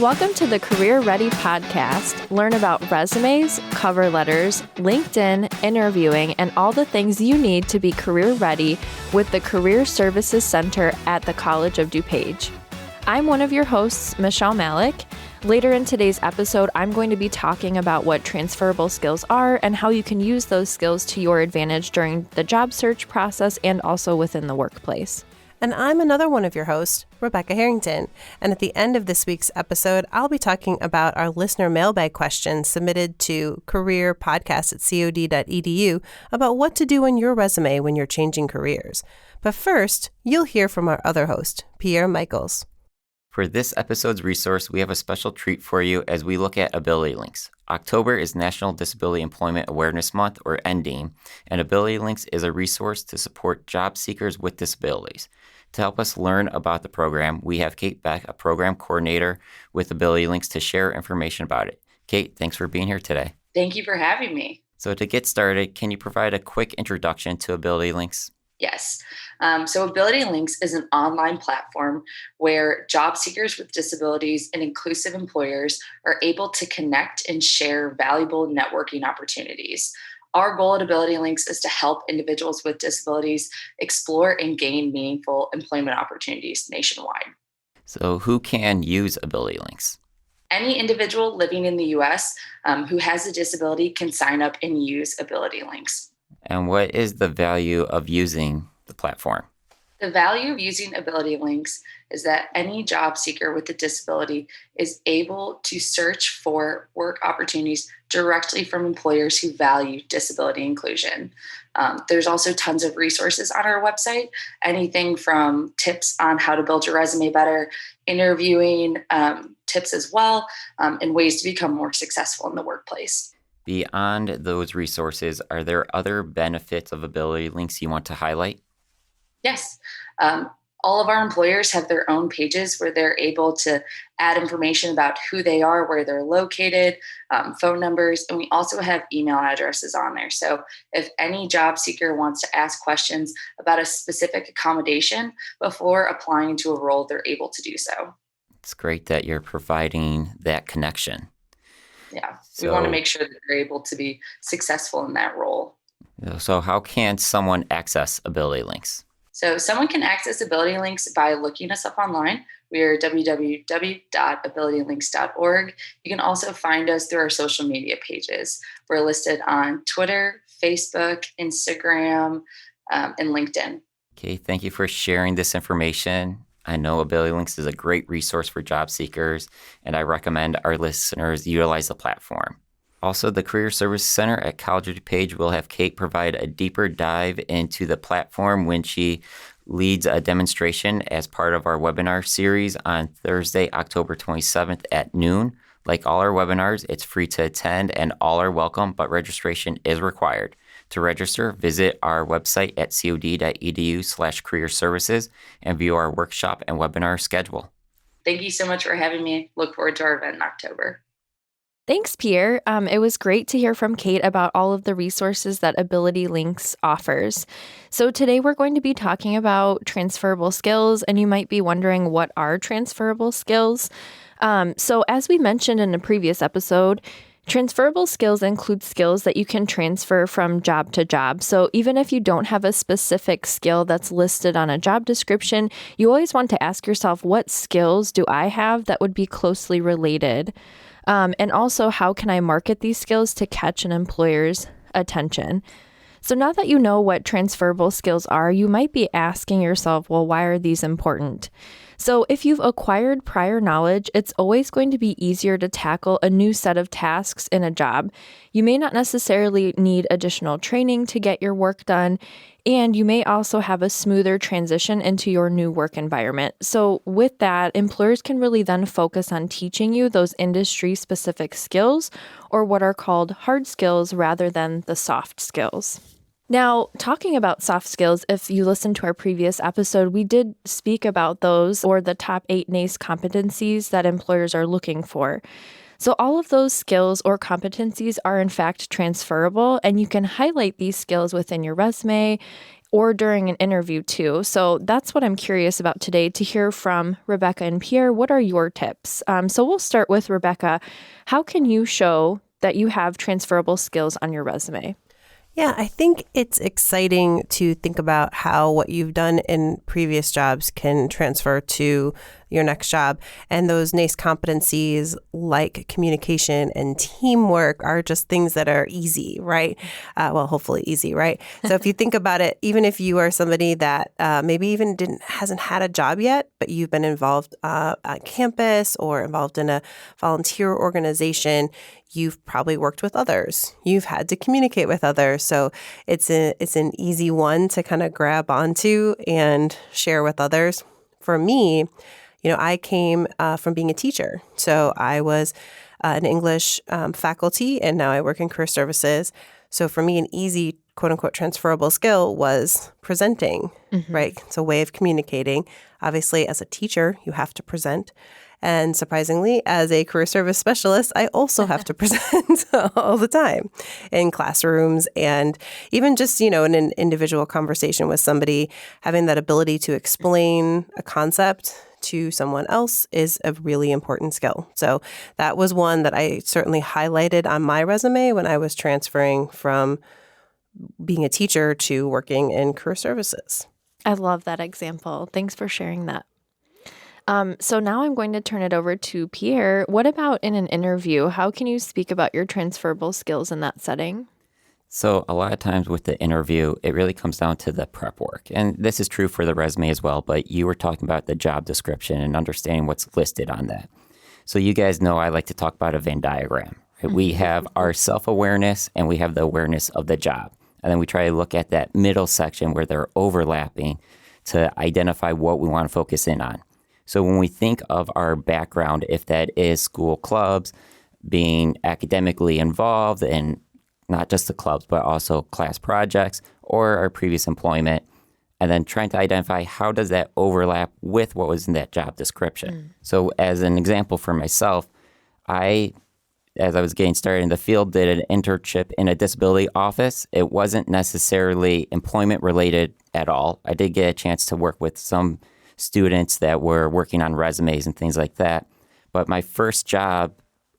Welcome to the Career Ready Podcast. Learn about resumes, cover letters, LinkedIn, interviewing, and all the things you need to be career ready with the Career Services Center at the College of DuPage. I'm one of your hosts, Michelle Malik. Later in today's episode, I'm going to be talking about what transferable skills are and how you can use those skills to your advantage during the job search process and also within the workplace. And I'm another one of your hosts, Rebecca Harrington. And at the end of this week's episode, I'll be talking about our listener mailbag questions submitted to careerpodcast@cod.edu about what to do in your resume when you're changing careers. But first, you'll hear from our other host, Pierre Michaels. For this episode's resource, we have a special treat for you as we look at AbilityLinks. October is National Disability Employment Awareness Month, or NDEAM, and AbilityLinks is a resource to support job seekers with disabilities. To help us learn about the program, we have Kate Beck, a program coordinator with AbilityLinks, to share information about it. Kate, thanks for being here today. Thank you for having me. So to get started, can you provide a quick introduction to AbilityLinks? Yes. So AbilityLinks is an online platform where job seekers with disabilities and inclusive employers are able to connect and share valuable networking opportunities. Our goal at AbilityLinks is to help individuals with disabilities explore and gain meaningful employment opportunities nationwide. So who can use AbilityLinks? Any individual living in the U.S. Who has a disability can sign up and use AbilityLinks. And what is the value of using the platform? The value of using AbilityLinks is that any job seeker with a disability is able to search for work opportunities directly from employers who value disability inclusion. There's also tons of resources on our website, anything from tips on how to build your resume better, interviewing tips as well, and ways to become more successful in the workplace. Beyond those resources, are there other benefits of AbilityLinks you want to highlight? Yes. All of our employers have their own pages where they're able to add information about who they are, where they're located, phone numbers, and we also have email addresses on there. So if any job seeker wants to ask questions about a specific accommodation before applying to a role, they're able to do so. It's great that you're providing that connection. Yeah, we want to make sure that they're able to be successful in that role. So how can someone access AbilityLinks? So someone can access AbilityLinks by looking us up online. We are www.abilitylinks.org. You can also find us through our social media pages. We're listed on Twitter, Facebook, Instagram, and LinkedIn. Okay, thank you for sharing this information. I know AbilityLinks is a great resource for job seekers, and I recommend our listeners utilize the platform. Also, the Career Services Center at College of DuPage will have Kate provide a deeper dive into the platform when she leads a demonstration as part of our webinar series on Thursday, October 27th at noon. Like all our webinars, it's free to attend and all are welcome, but registration is required. To register, visit our website at cod.edu/careerservices and view our workshop and webinar schedule. Thank you so much for having me. Look forward to our event in October. Thanks, Pierre. It was great to hear from Kate about all of the resources that AbilityLinks offers. So today we're going to be talking about transferable skills, and you might be wondering, what are transferable skills? So as we mentioned in a previous episode, transferable skills include skills that you can transfer from job to job. So even if you don't have a specific skill that's listed on a job description, you always want to ask yourself, what skills do I have that would be closely related? And also, how can I market these skills to catch an employer's attention? So now that you know what transferable skills are, you might be asking yourself, well, why are these important? So if you've acquired prior knowledge, it's always going to be easier to tackle a new set of tasks in a job. You may not necessarily need additional training to get your work done, and you may also have a smoother transition into your new work environment. So with that, employers can really then focus on teaching you those industry-specific skills, or what are called hard skills, rather than the soft skills. Now, talking about soft skills, if you listened to our previous episode, we did speak about those, or the top 8 NACE competencies that employers are looking for. So all of those skills or competencies are in fact transferable, and you can highlight these skills within your resume or during an interview too. So that's what I'm curious about today, to hear from Rebecca and Pierre. What are your tips? So we'll start with Rebecca. How can you show that you have transferable skills on your resume? Yeah, I think it's exciting to think about how what you've done in previous jobs can transfer to your next job. And those NACE competencies like communication and teamwork are just things that are easy, right? Well, hopefully easy, right? So if you think about it, even if you are somebody that maybe even hasn't had a job yet, but you've been involved on campus or involved in a volunteer organization, you've probably worked with others. You've had to communicate with others. So it's an easy one to kind of grab onto and share with others. For me, I came from being a teacher. So I was an English faculty, and now I work in career services. So for me, an easy, quote unquote, transferable skill was presenting, right? It's a way of communicating. Obviously, as a teacher, you have to present. And surprisingly, as a career service specialist, I also have to present all the time in classrooms, and even just, in an individual conversation with somebody, having that ability to explain a concept to someone else is a really important skill. So that was one that I certainly highlighted on my resume when I was transferring from being a teacher to working in career services. I love that example. Thanks for sharing that. So now I'm going to turn it over to Pierre. What about in an interview? How can you speak about your transferable skills in that setting? So a lot of times with the interview, it really comes down to the prep work. And this is true for the resume as well, but you were talking about the job description and understanding what's listed on that. So you guys know I like to talk about a Venn diagram. Right? We have our self-awareness and we have the awareness of the job. And then we try to look at that middle section where they're overlapping to identify what we want to focus in on. So when we think of our background, if that is school clubs, being academically involved in not just the clubs, but also class projects or our previous employment, and then trying to identify how does that overlap with what was in that job description. So as an example for myself, as I was getting started in the field, did an internship in a disability office. It wasn't necessarily employment related at all. I did get a chance to work with some students that were working on resumes and things like that. But my first job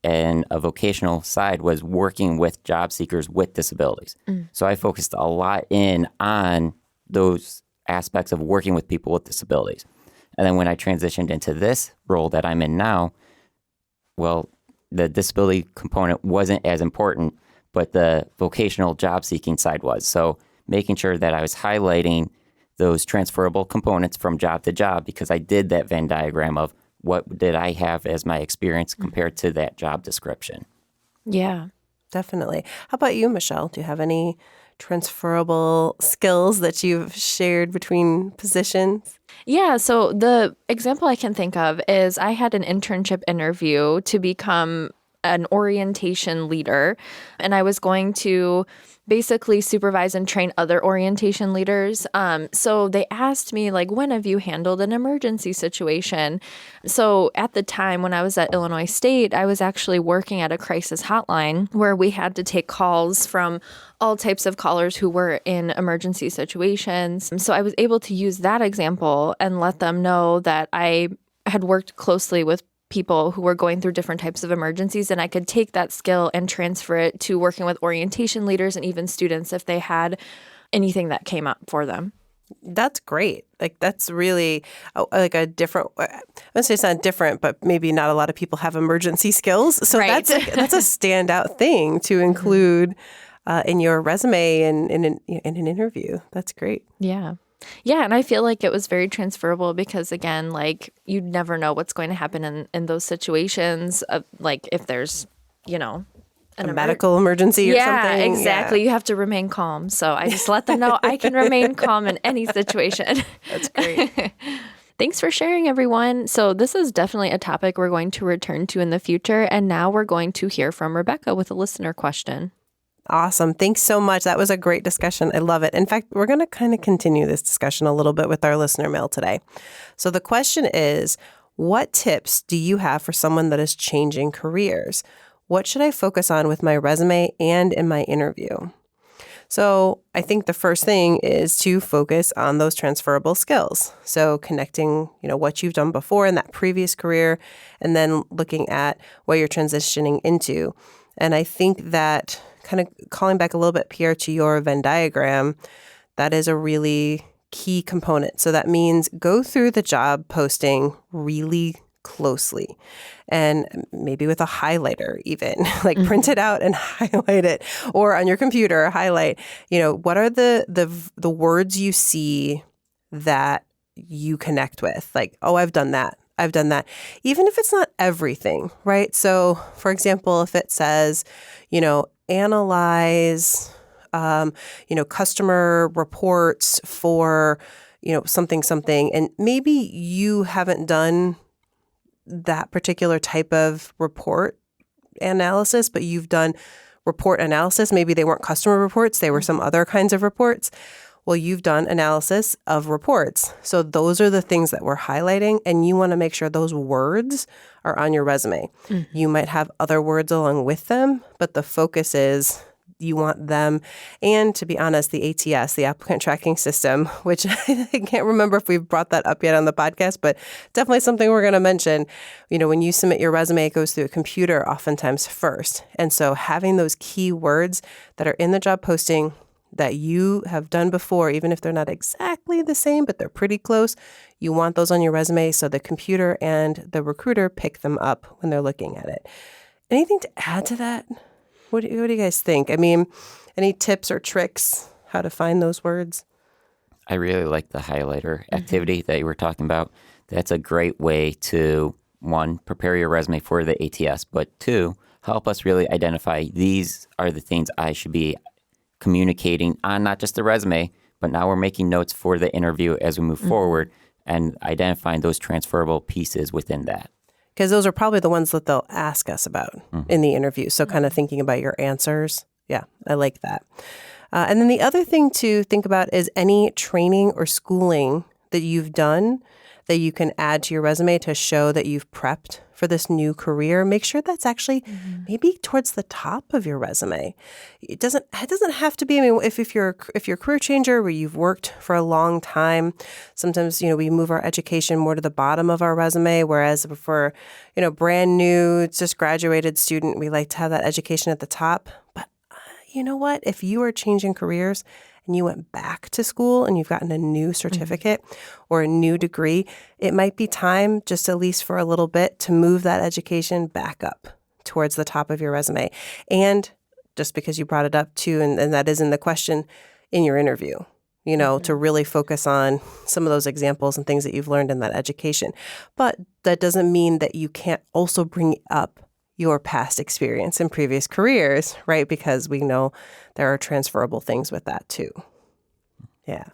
in a vocational side was working with job seekers with disabilities. So I focused a lot on those aspects of working with people with disabilities. And then when I transitioned into this role that I'm in now, well, the disability component wasn't as important, but the vocational job seeking side was. So making sure that I was highlighting those transferable components from job to job, because I did that Venn diagram of what did I have as my experience compared to that job description. Yeah, definitely. How about you, Michelle? Do you have any transferable skills that you've shared between positions? Yeah, so the example I can think of is I had an internship interview to become an orientation leader, and I was going to basically supervise and train other orientation leaders. So they asked me, when have you handled an emergency situation? So at the time when I was at Illinois State, I was actually working at a crisis hotline where we had to take calls from all types of callers who were in emergency situations. So I was able to use that example and let them know that I had worked closely with people who were going through different types of emergencies, and I could take that skill and transfer it to working with orientation leaders and even students if they had anything that came up for them. That's great. That's really a different, I would say it's not different, but maybe not a lot of people have emergency skills. So right. that's a standout thing to include in your resume and in an interview. That's great. Yeah. Yeah, and I feel like it was very transferable because, again, you never know what's going to happen in those situations, if there's, a medical emergency or something. Yeah, exactly. You have to remain calm. So I just let them know I can remain calm in any situation. That's great. Thanks for sharing, everyone. So this is definitely a topic we're going to return to in the future. And now we're going to hear from Rebecca with a listener question. Awesome. Thanks so much. That was a great discussion. I love it. In fact, we're going to kind of continue this discussion a little bit with our listener mail today. So the question is, what tips do you have for someone that is changing careers? What should I focus on with my resume and in my interview? So I think the first thing is to focus on those transferable skills. So connecting, what you've done before in that previous career, and then looking at what you're transitioning into. And I think that kind of calling back a little bit, Pierre, to your Venn diagram, that is a really key component. So that means go through the job posting really closely, and maybe with a highlighter even, like print it out and highlight it, or on your computer highlight, what are the words you see that you connect with? Like, oh, I've done that. Even if it's not everything, right? So for example, if it says, analyze, customer reports for, something, and maybe you haven't done that particular type of report analysis, but you've done report analysis. Maybe they weren't customer reports. They were some other kinds of reports. Well, you've done analysis of reports. So those are the things that we're highlighting, and you want to make sure those words are on your resume. You might have other words along with them, but the focus is you want them. And to be honest, the ATS, the applicant tracking system, which I can't remember if we've brought that up yet on the podcast, but definitely something we're going to mention. When you submit your resume, it goes through a computer oftentimes first. And so having those key words that are in the job posting that you have done before, even if they're not exactly the same, but they're pretty close, you want those on your resume so the computer and the recruiter pick them up when they're looking at it. Anything to add to that? What do you guys think? I mean, any tips or tricks how to find those words? I really like the highlighter activity that you were talking about. That's a great way to, one, prepare your resume for the ATS, but two, help us really identify these are the things I should be communicating on not just the resume, but now we're making notes for the interview as we move forward and identifying those transferable pieces within that. Because those are probably the ones that they'll ask us about in the interview. So kind of thinking about your answers. Yeah, I like that. And then the other thing to think about is any training or schooling that you've done that you can add to your resume to show that you've prepped for this new career. Make sure that's actually maybe towards the top of your resume. It doesn't have to be. I mean, if you're a career changer where you've worked for a long time, sometimes we move our education more to the bottom of our resume. Whereas if we're brand new, just graduated student, we like to have that education at the top. But you know what? If you are changing careers and you went back to school and you've gotten a new certificate or a new degree, it might be time, just at least for a little bit, to move that education back up towards the top of your resume. And just because you brought it up too, and that is in the question, in your interview, to really focus on some of those examples and things that you've learned in that education. But that doesn't mean that you can't also bring up your past experience in previous careers, right? Because we know there are transferable things with that too. Yeah.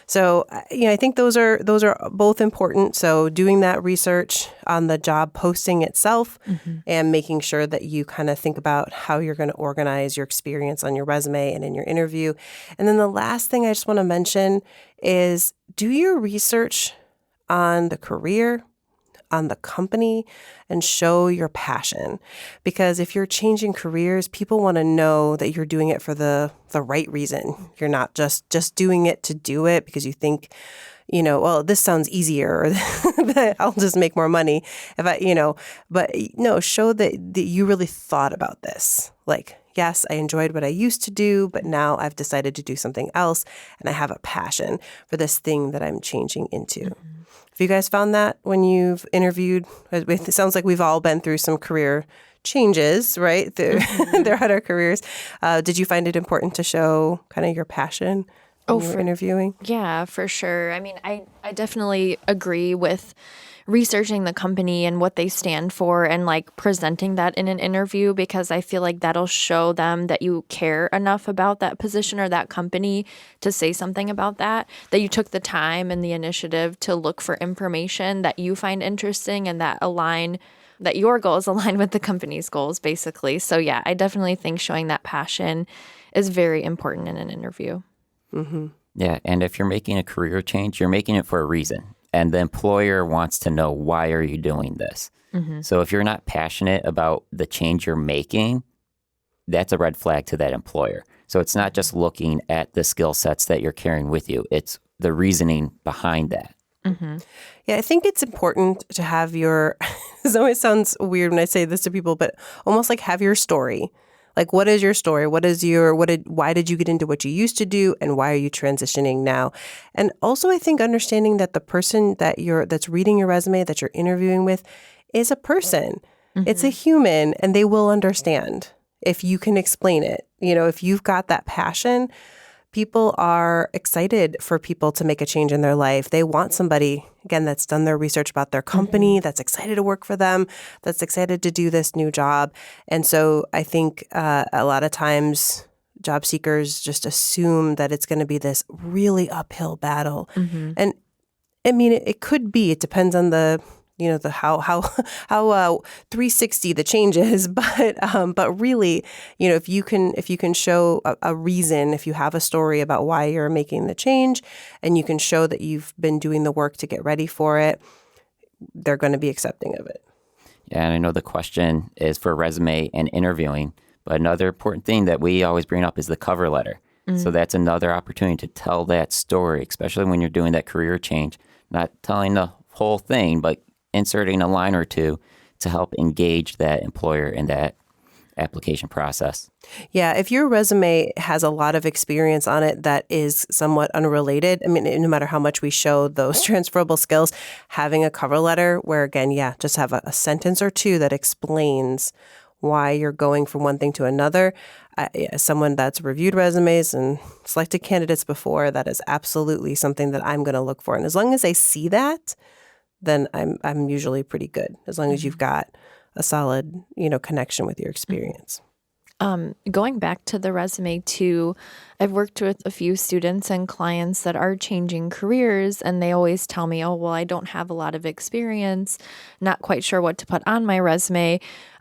So, I think those are both important. So doing that research on the job posting itself and making sure that you kind of think about how you're going to organize your experience on your resume and in your interview. And then the last thing I just want to mention is do your research on the career, on the company, and show your passion. Because if you're changing careers, people want to know that you're doing it for the right reason. You're not just doing it to do it because you think, well, this sounds easier, or I'll just make more money if but no, show that you really thought about this. Like, yes, I enjoyed what I used to do, but now I've decided to do something else, and I have a passion for this thing that I'm changing into. Have you guys found that when you've interviewed? It sounds like we've all been through some career changes, right, throughout our careers. Did you find it important to show kind of your passion when you were interviewing? Yeah, for sure. I mean, I definitely agree with researching the company and what they stand for and like presenting that in an interview, because I feel like that'll show them that you care enough about that position or that company to say something about that you took the time and the initiative to look for information that you find interesting and that your goals align with the company's goals, basically. So yeah, I definitely think showing that passion is very important in an interview. Yeah, and if you're making a career change, you're making it for a reason. And the employer wants to know, why are you doing this? So if you're not passionate about the change you're making, that's a red flag to that employer. So it's not just looking at the skill sets that you're carrying with you. It's the reasoning behind that. Mm-hmm. Yeah, I think it's important to have your, this always sounds weird when I say this to people, but almost like have your story. Like, what is your story? Why did you get into what you used to do, and why are you transitioning now? And also, I think understanding that the person that's reading your resume, that you're interviewing with, is a person. Mm-hmm. It's a human, and they will understand if you can explain it. If you've got that passion, people are excited for people to make a change in their life. They want somebody, again, that's done their research about their company, that's excited to work for them, that's excited to do this new job. And so I think a lot of times job seekers just assume that it's going to be this really uphill battle. Mm-hmm. And I mean, it could be. It depends on the how 360 the change is, but really, if you can show a reason, if you have a story about why you're making the change, and you can show that you've been doing the work to get ready for it, they're going to be accepting of it. Yeah, and I know the question is for resume and interviewing, but another important thing that we always bring up is the cover letter. Mm-hmm. So that's another opportunity to tell that story, especially when you're doing that career change, not telling the whole thing, but inserting a line or two to help engage that employer in that application process. Yeah, if your resume has a lot of experience on it that is somewhat unrelated, I mean, no matter how much we show those transferable skills, having a cover letter where, again, just have a sentence or two that explains why you're going from one thing to another. As someone that's reviewed resumes and selected candidates before, that is absolutely something that I'm going to look for. And as long as I see that, then I'm usually pretty good, as long as you've got a solid, connection with your experience. Going back to the resume too, I've worked with a few students and clients that are changing careers, and they always tell me, oh, well, I don't have a lot of experience, not quite sure what to put on my resume.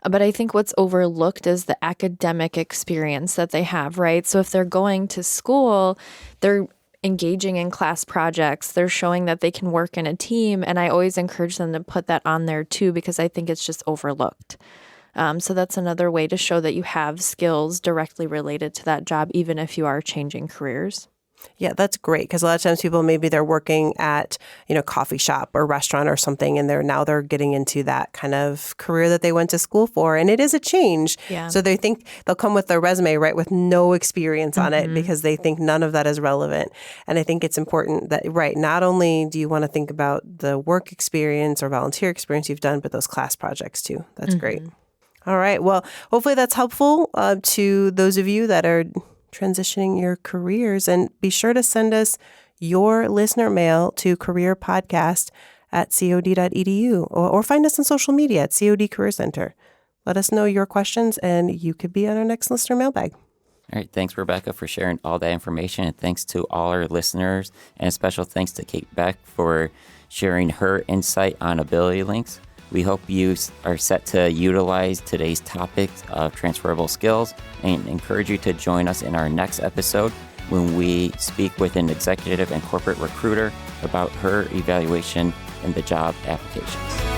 But I think what's overlooked is the academic experience that they have, right? So if they're going to school, they're engaging in class projects, they're showing that they can work in a team. And I always encourage them to put that on there too, because I think it's just overlooked. So that's another way to show that you have skills directly related to that job, even if you are changing careers. Yeah, that's great, because a lot of times people, maybe they're working at, coffee shop or restaurant or something, and they're getting into that kind of career that they went to school for. And it is a change. Yeah. So they think they'll come with their resume, right, with no experience on it, because they think none of that is relevant. And I think it's important that, right, not only do you want to think about the work experience or volunteer experience you've done, but those class projects too. That's great. All right. Well, hopefully that's helpful to those of you that are transitioning your careers. And be sure to send us your listener mail to careerpodcast@cod.edu or find us on social media at COD Career Center. Let us know your questions, and you could be on our next listener mailbag. All right. Thanks, Rebecca, for sharing all that information. And thanks to all our listeners. And a special thanks to Kate Beck for sharing her insight on AbilityLinks. We hope you are set to utilize today's topics of transferable skills, and encourage you to join us in our next episode when we speak with an executive and corporate recruiter about her evaluation in the job applications.